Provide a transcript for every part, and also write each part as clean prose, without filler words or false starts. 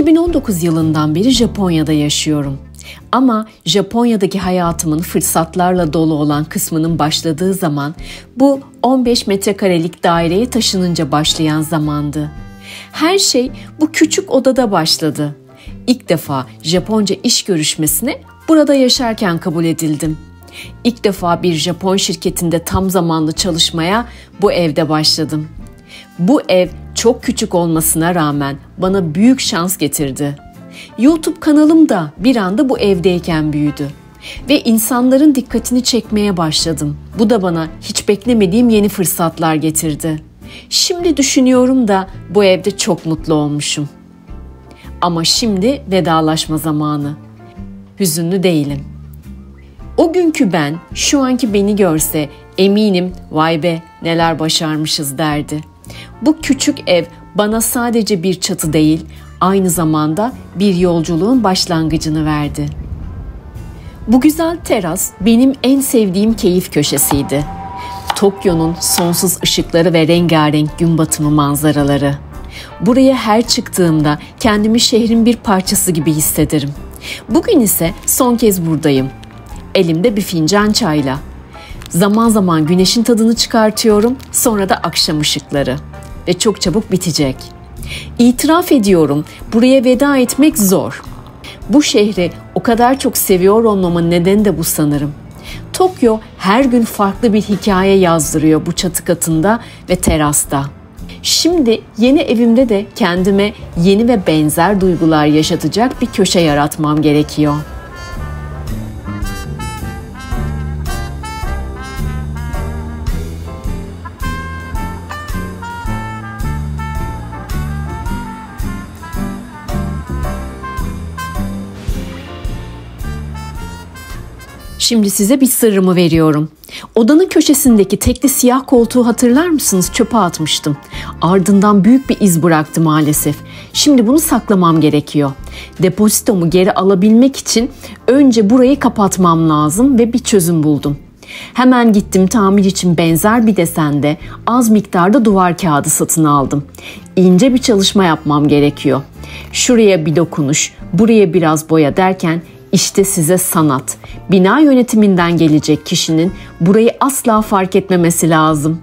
2019 yılından beri Japonya'da yaşıyorum. Ama Japonya'daki hayatımın fırsatlarla dolu olan kısmının başladığı zaman bu 15 metrekarelik daireye taşınınca başlayan zamandı. Her şey bu küçük odada başladı. İlk defa Japonca iş görüşmesine burada yaşarken kabul edildim. İlk defa bir Japon şirketinde tam zamanlı çalışmaya bu evde başladım. Bu ev çok küçük olmasına rağmen bana büyük şans getirdi. YouTube kanalım da bir anda bu evdeyken büyüdü. Ve insanların dikkatini çekmeye başladım. Bu da bana hiç beklemediğim yeni fırsatlar getirdi. Şimdi düşünüyorum da bu evde çok mutlu olmuşum. Ama şimdi vedalaşma zamanı. Hüzünlü değilim. O günkü ben, şu anki beni görse eminim vay be neler başarmışız derdi. Bu küçük ev bana sadece bir çatı değil, aynı zamanda bir yolculuğun başlangıcını verdi. Bu güzel teras benim en sevdiğim keyif köşesiydi. Tokyo'nun sonsuz ışıkları ve rengarenk gün batımı manzaraları. Buraya her çıktığımda kendimi şehrin bir parçası gibi hissederim. Bugün ise son kez buradayım. Elimde bir fincan çayla. Zaman zaman güneşin tadını çıkartıyorum, sonra da akşam ışıkları. Ve çok çabuk bitecek. İtiraf ediyorum, buraya veda etmek zor. Bu şehri o kadar çok seviyor olmamın nedeni de bu sanırım. Tokyo her gün farklı bir hikaye yazdırıyor bu çatı katında ve terasta. Şimdi yeni evimde de kendime yeni ve benzer duygular yaşatacak bir köşe yaratmam gerekiyor. Şimdi size bir sırrımı veriyorum. Odanın köşesindeki tekli siyah koltuğu hatırlar mısınız? Çöpe atmıştım. Ardından büyük bir iz bıraktı maalesef. Şimdi bunu saklamam gerekiyor. Depozitomu geri alabilmek için önce burayı kapatmam lazım ve bir çözüm buldum. Hemen gittim tamir için benzer bir desende az miktarda duvar kağıdı satın aldım. İnce bir çalışma yapmam gerekiyor. Şuraya bir dokunuş, buraya biraz boya derken İşte size sanat. Bina yönetiminden gelecek kişinin burayı asla fark etmemesi lazım.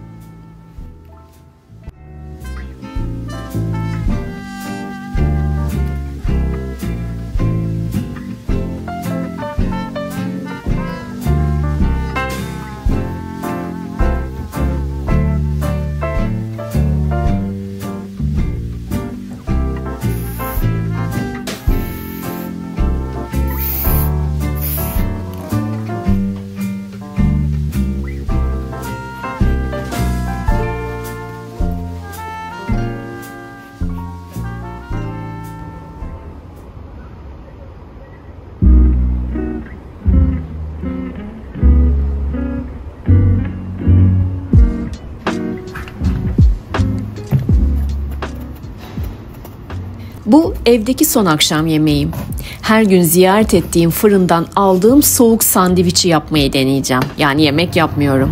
Bu evdeki son akşam yemeğim. Her gün ziyaret ettiğim fırından aldığım soğuk sandviçi yapmayı deneyeceğim. Yani yemek yapmıyorum.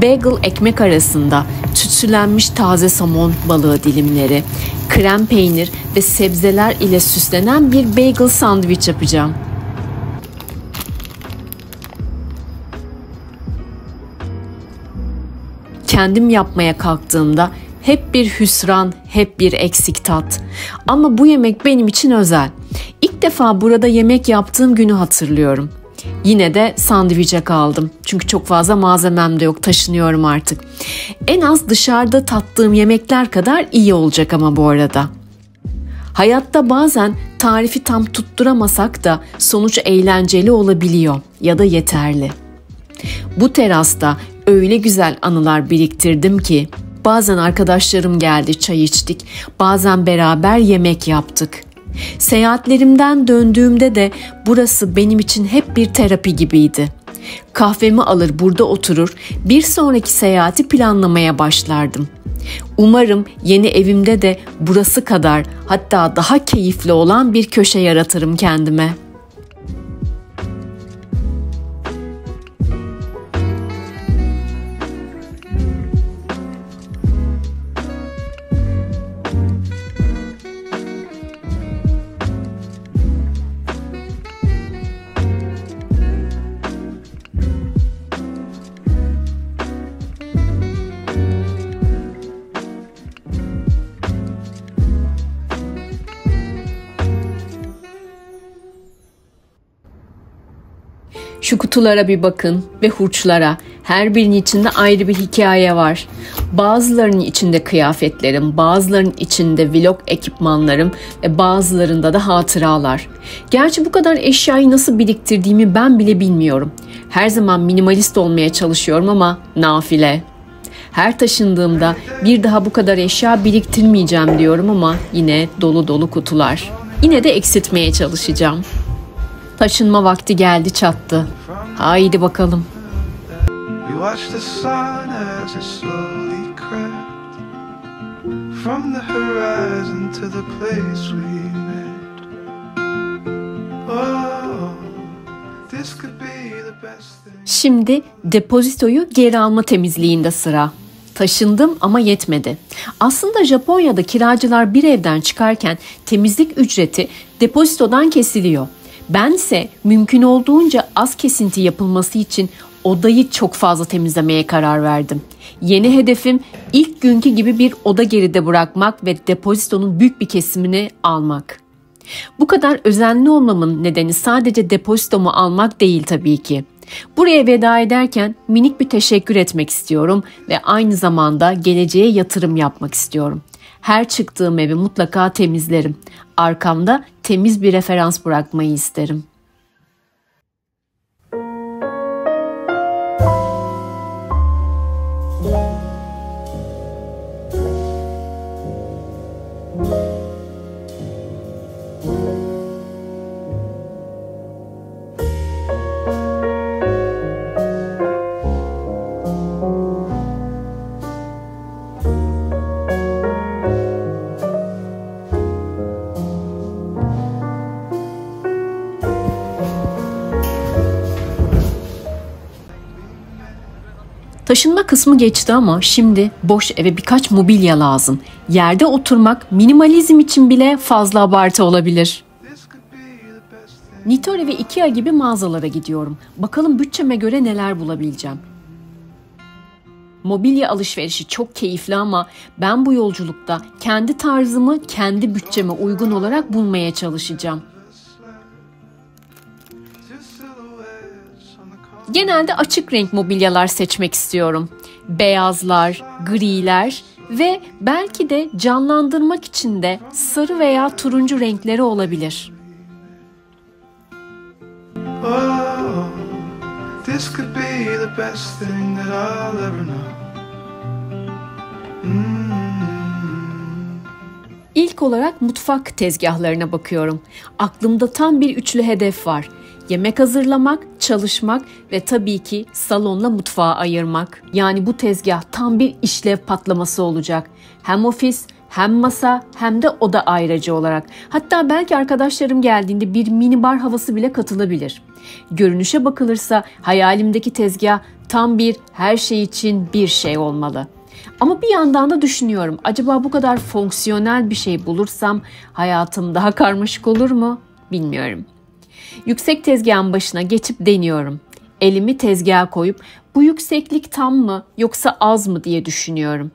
Bagel ekmek arasında tütsülenmiş taze somon balığı dilimleri, krem peynir ve sebzeler ile süslenen bir bagel sandviç yapacağım. Kendim yapmaya kalktığımda hep bir hüsran, hep bir eksik tat. Ama bu yemek benim için özel. İlk defa burada yemek yaptığım günü hatırlıyorum. Yine de sandviçe kaldım. Çünkü çok fazla malzemem de yok, taşınıyorum artık. En az dışarıda tattığım yemekler kadar iyi olacak ama bu arada. Hayatta bazen tarifi tam tutturamasak da sonuç eğlenceli olabiliyor ya da yeterli. Bu terasta öyle güzel anılar biriktirdim ki bazen arkadaşlarım geldi, çay içtik, bazen beraber yemek yaptık. Seyahatlerimden döndüğümde de burası benim için hep bir terapi gibiydi. Kahvemi alır burada oturur, bir sonraki seyahati planlamaya başlardım. Umarım yeni evimde de burası kadar, hatta daha keyifli olan bir köşe yaratırım kendime. Şu kutulara bir bakın ve hurçlara. Her birinin içinde ayrı bir hikaye var. Bazılarının içinde kıyafetlerim, bazılarının içinde vlog ekipmanlarım ve bazılarında da hatıralar. Gerçi bu kadar eşyayı nasıl biriktirdiğimi ben bile bilmiyorum. Her zaman minimalist olmaya çalışıyorum ama nafile. Her taşındığımda bir daha bu kadar eşya biriktirmeyeceğim diyorum ama yine dolu dolu kutular. Yine de eksiltmeye çalışacağım. Taşınma vakti geldi çattı. Haydi bakalım. Şimdi depozitoyu geri alma temizliğinde sıra. Taşındım ama yetmedi. Aslında Japonya'da kiracılar bir evden çıkarken temizlik ücreti depozitodan kesiliyor. Bense mümkün olduğunca az kesinti yapılması için odayı çok fazla temizlemeye karar verdim. Yeni hedefim ilk günkü gibi bir oda geride bırakmak ve depozitonun büyük bir kesimini almak. Bu kadar özenli olmamın nedeni sadece depozitomu almak değil tabii ki. Buraya veda ederken minik bir teşekkür etmek istiyorum ve aynı zamanda geleceğe yatırım yapmak istiyorum. Her çıktığım evi mutlaka temizlerim. Arkamda temiz bir referans bırakmayı isterim. Taşınma kısmı geçti ama şimdi boş eve birkaç mobilya lazım. Yerde oturmak minimalizm için bile fazla abartı olabilir. Nitori ve Ikea gibi mağazalara gidiyorum. Bakalım bütçeme göre neler bulabileceğim. Mobilya alışverişi çok keyifli ama ben bu yolculukta kendi tarzımı kendi bütçeme uygun olarak bulmaya çalışacağım. Genelde açık renk mobilyalar seçmek istiyorum. Beyazlar, griler ve belki de canlandırmak için de sarı veya turuncu renkleri olabilir. Oh, this could be the best thing that I'll ever know. İlk olarak mutfak tezgahlarına bakıyorum. Aklımda tam bir üçlü hedef var. Yemek hazırlamak, çalışmak ve tabii ki salonla mutfağı ayırmak. Yani bu tezgah tam bir işlev patlaması olacak. Hem ofis, hem masa, hem de oda ayracı olarak. Hatta belki arkadaşlarım geldiğinde bir mini bar havası bile katılabilir. Görünüşe bakılırsa hayalimdeki tezgah tam bir her şey için bir şey olmalı. Ama bir yandan da düşünüyorum, acaba bu kadar fonksiyonel bir şey bulursam hayatım daha karmaşık olur mu? Bilmiyorum. Yüksek tezgahın başına geçip deniyorum. Elimi tezgaha koyup bu yükseklik tam mı yoksa az mı diye düşünüyorum.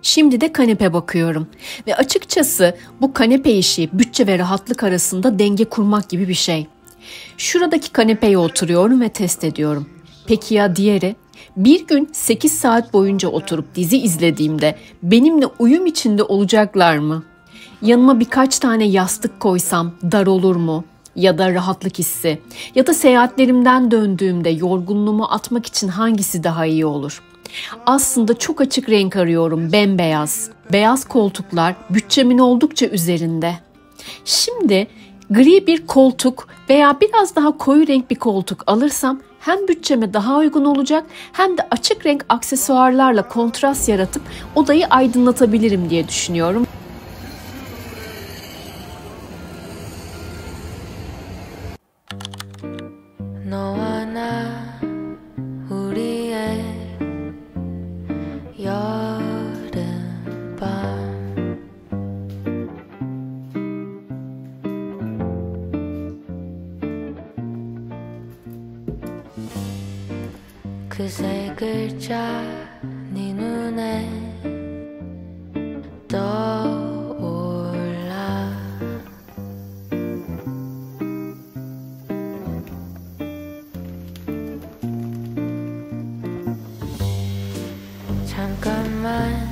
Şimdi de kanepe bakıyorum ve açıkçası bu kanepe işi bütçe ve rahatlık arasında denge kurmak gibi bir şey. Şuradaki kanepeye oturuyorum ve test ediyorum. Peki ya diğeri? Bir gün 8 saat boyunca oturup dizi izlediğimde benimle uyum içinde olacaklar mı? Yanıma birkaç tane yastık koysam dar olur mu? Ya da rahatlık hissi? Ya da seyahatlerimden döndüğümde yorgunluğumu atmak için hangisi daha iyi olur? Aslında çok açık renk arıyorum, bembeyaz. Beyaz koltuklar bütçemin oldukça üzerinde. Şimdi gri bir koltuk veya biraz daha koyu renk bir koltuk alırsam hem bütçeme daha uygun olacak hem de açık renk aksesuarlarla kontrast yaratıp odayı aydınlatabilirim diye düşünüyorum. 그 세 글자 네 눈에 잠깐만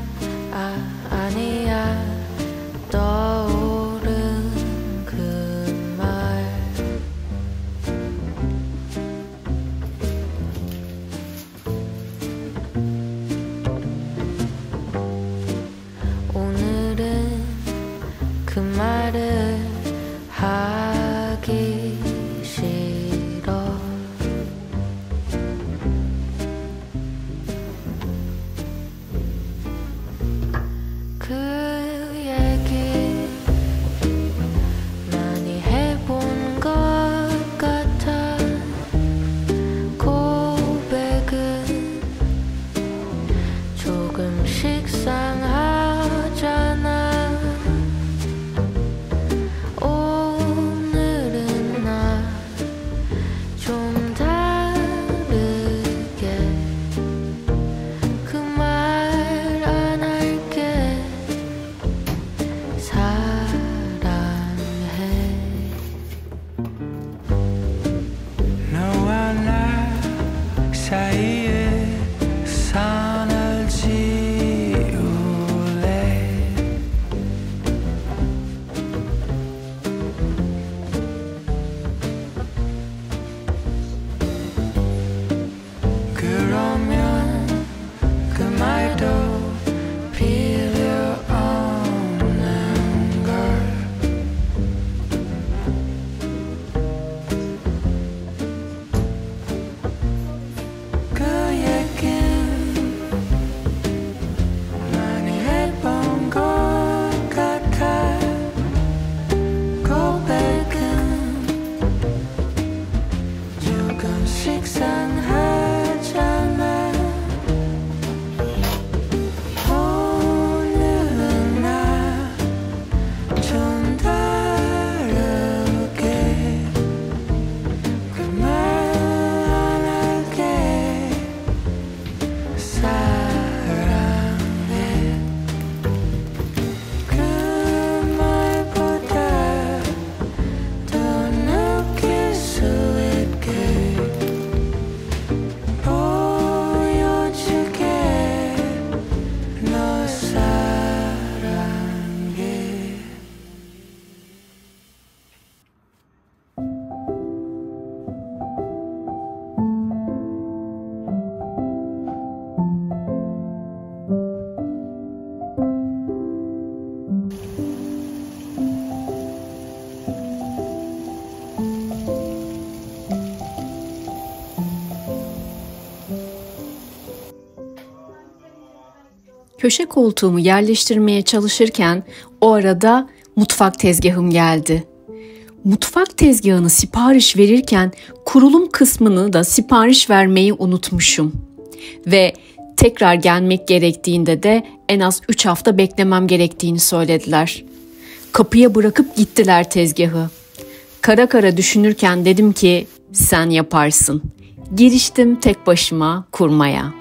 아니야 떠오른 그 말 오늘은 그 말을 하기 싫어 그 얘기 많이 해본 것 같아 고백은 조금씩 상하잖아 오늘은 나 좀 다르게 그 말 안 할게 사랑해 너와 나 사이에 선을 지울래 그러면 그 말도 필요 없는 걸 그 얘긴 많이 해본 것 같아 고백은 조금씩 상하잖아 오늘은 나 좀 다르게 그 말 안 할게 사랑해 그 말보다 더 느낄 수 있게 보여줄게 너 사랑해 Köşe koltuğumu yerleştirmeye çalışırken o arada mutfak tezgahım geldi. Mutfak tezgahını sipariş verirken kurulum kısmını da sipariş vermeyi unutmuşum. Ve tekrar gelmek gerektiğinde de en az 3 hafta beklemem gerektiğini söylediler. Kapıya bırakıp gittiler tezgahı. Kara kara düşünürken dedim ki sen yaparsın. Giriştim tek başıma kurmaya.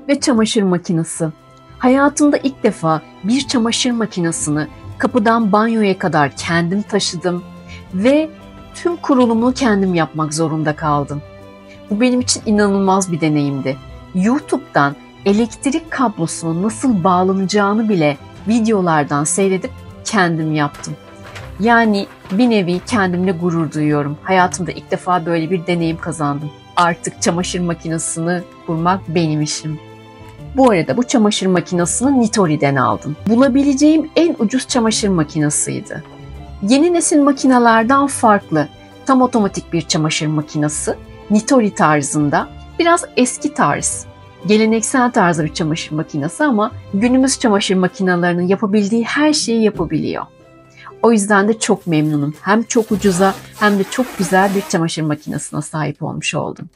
Ve çamaşır makinesi. Hayatımda ilk defa bir çamaşır makinesini kapıdan banyoya kadar kendim taşıdım ve tüm kurulumunu kendim yapmak zorunda kaldım. Bu benim için inanılmaz bir deneyimdi. YouTube'dan elektrik kablosunun nasıl bağlanacağını bile videolardan seyredip kendim yaptım. Yani bir nevi kendimle gurur duyuyorum. Hayatımda ilk defa böyle bir deneyim kazandım. Artık çamaşır makinesini kurmak benim işim. Bu arada bu çamaşır makinesini Nitori'den aldım. Bulabileceğim en ucuz çamaşır makinesiydi. Yeni nesil makinelerden farklı, tam otomatik bir çamaşır makinesi, Nitori tarzında, biraz eski tarz. Geleneksel tarzda bir çamaşır makinesi ama günümüz çamaşır makinelerinin yapabildiği her şeyi yapabiliyor. O yüzden de çok memnunum. Hem çok ucuza hem de çok güzel bir çamaşır makinesine sahip olmuş oldum.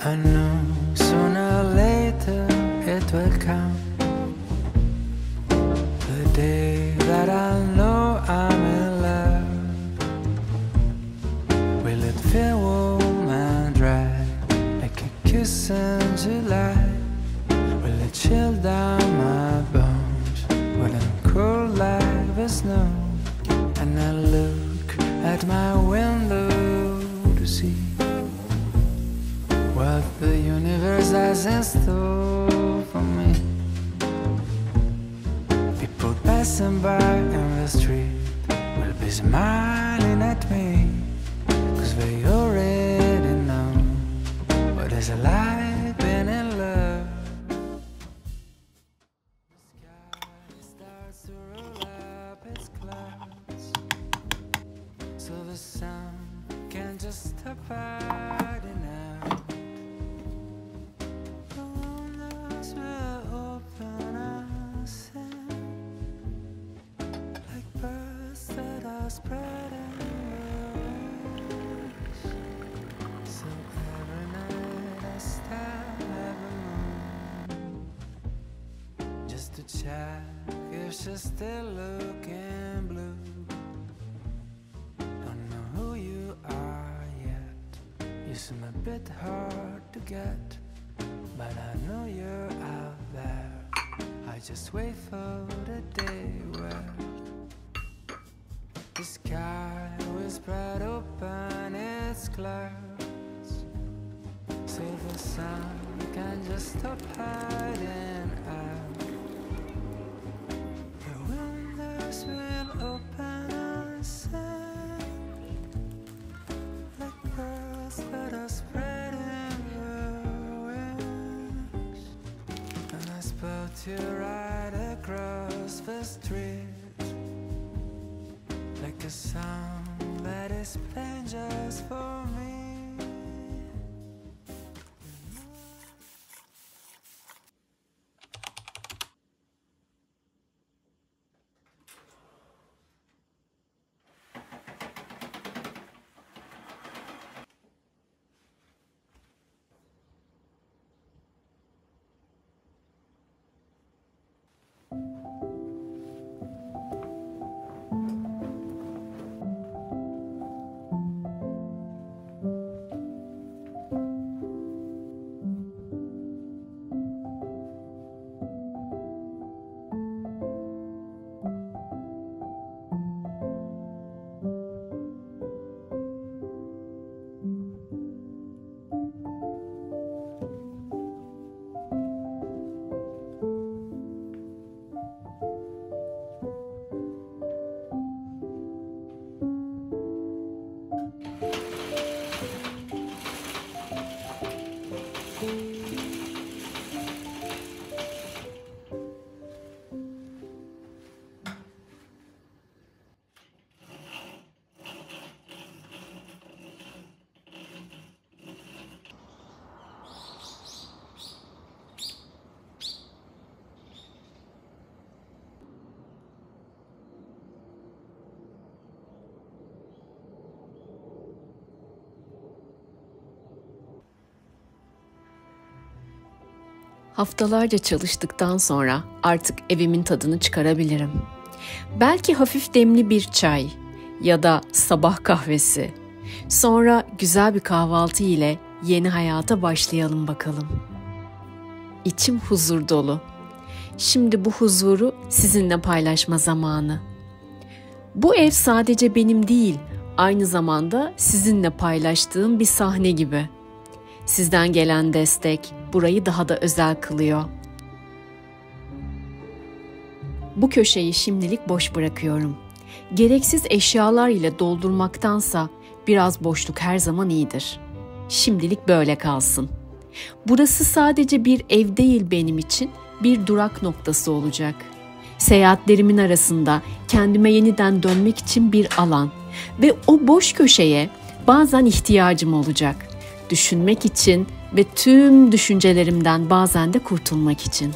I know sooner or later it will come, the day that I know I'm in love. Will it feel warm and dry like a kiss in July? Will it chill down my bones? Will it cool like the snow? And I look at my window to see what the universe has in store for me. People passing by in the street will be smiling at me, 'cause they already know what it's like being in love. The sky starts to roll up its clouds, so the sun can't just stop hiding out. The windows will open and sing like birds that are spreading wings. So every night I stare at the moon just to check if she's still looking blue. Don't know who you are yet, you seem a bit hard to get, but I know you're out there. I just wait for the day where the sky will spread open its clouds, so the sun can just stop hiding out. The windows will open and sing like birds that are spreading their wings. And I spot you right across the street, like a song that is playing just for me. Haftalarca çalıştıktan sonra artık evimin tadını çıkarabilirim. Belki hafif demli bir çay ya da sabah kahvesi. Sonra güzel bir kahvaltı ile yeni hayata başlayalım bakalım. İçim huzur dolu. Şimdi bu huzuru sizinle paylaşma zamanı. Bu ev sadece benim değil, aynı zamanda sizinle paylaştığım bir sahne gibi. Sizden gelen destek burayı daha da özel kılıyor. Bu köşeyi şimdilik boş bırakıyorum. Gereksiz eşyalar ile doldurmaktansa biraz boşluk her zaman iyidir. Şimdilik böyle kalsın. Burası sadece bir ev değil benim için, bir durak noktası olacak. Seyahatlerimin arasında kendime yeniden dönmek için bir alan ve o boş köşeye bazen ihtiyacım olacak. Düşünmek için ve tüm düşüncelerimden bazen de kurtulmak için.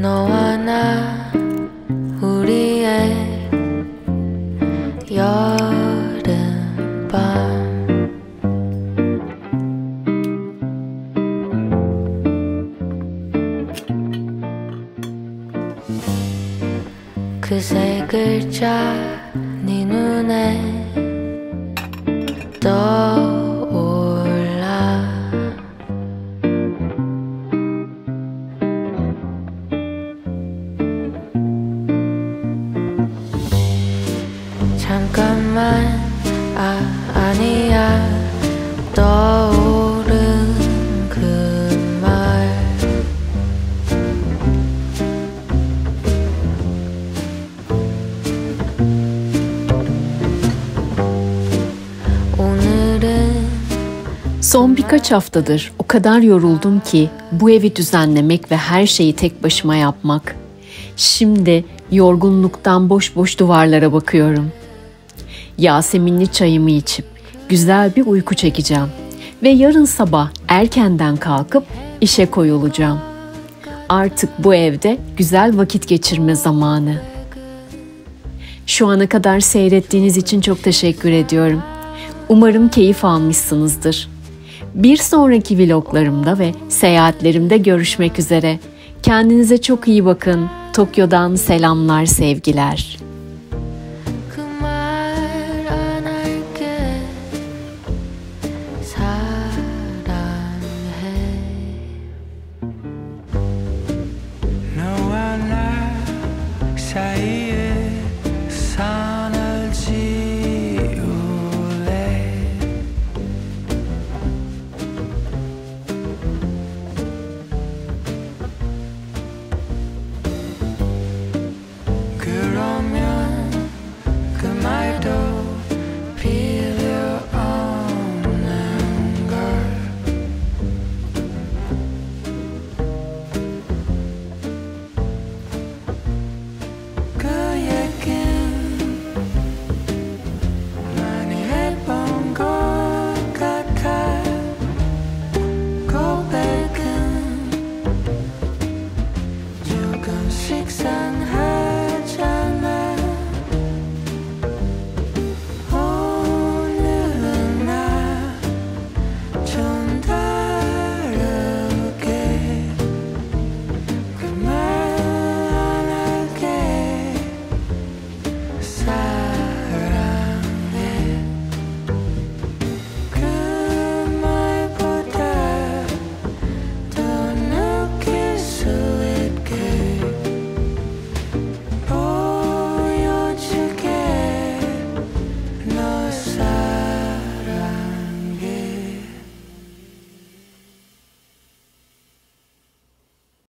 너와 나 우리의 여름밤 그 세 글자 네 눈에 떠올라 잠깐만 아니야 떠오른 그 말 오늘은 Son birkaç haftadır o kadar yoruldum ki bu evi düzenlemek ve her şeyi tek başıma yapmak. Şimdi yorgunluktan boş boş duvarlara bakıyorum. Yaseminli çayımı içip güzel bir uyku çekeceğim ve yarın sabah erkenden kalkıp işe koyulacağım. Artık bu evde güzel vakit geçirme zamanı. Şu ana kadar seyrettiğiniz için çok teşekkür ediyorum. Umarım keyif almışsınızdır. Bir sonraki vloglarımda ve seyahatlerimde görüşmek üzere. Kendinize çok iyi bakın. Tokyo'dan selamlar, sevgiler.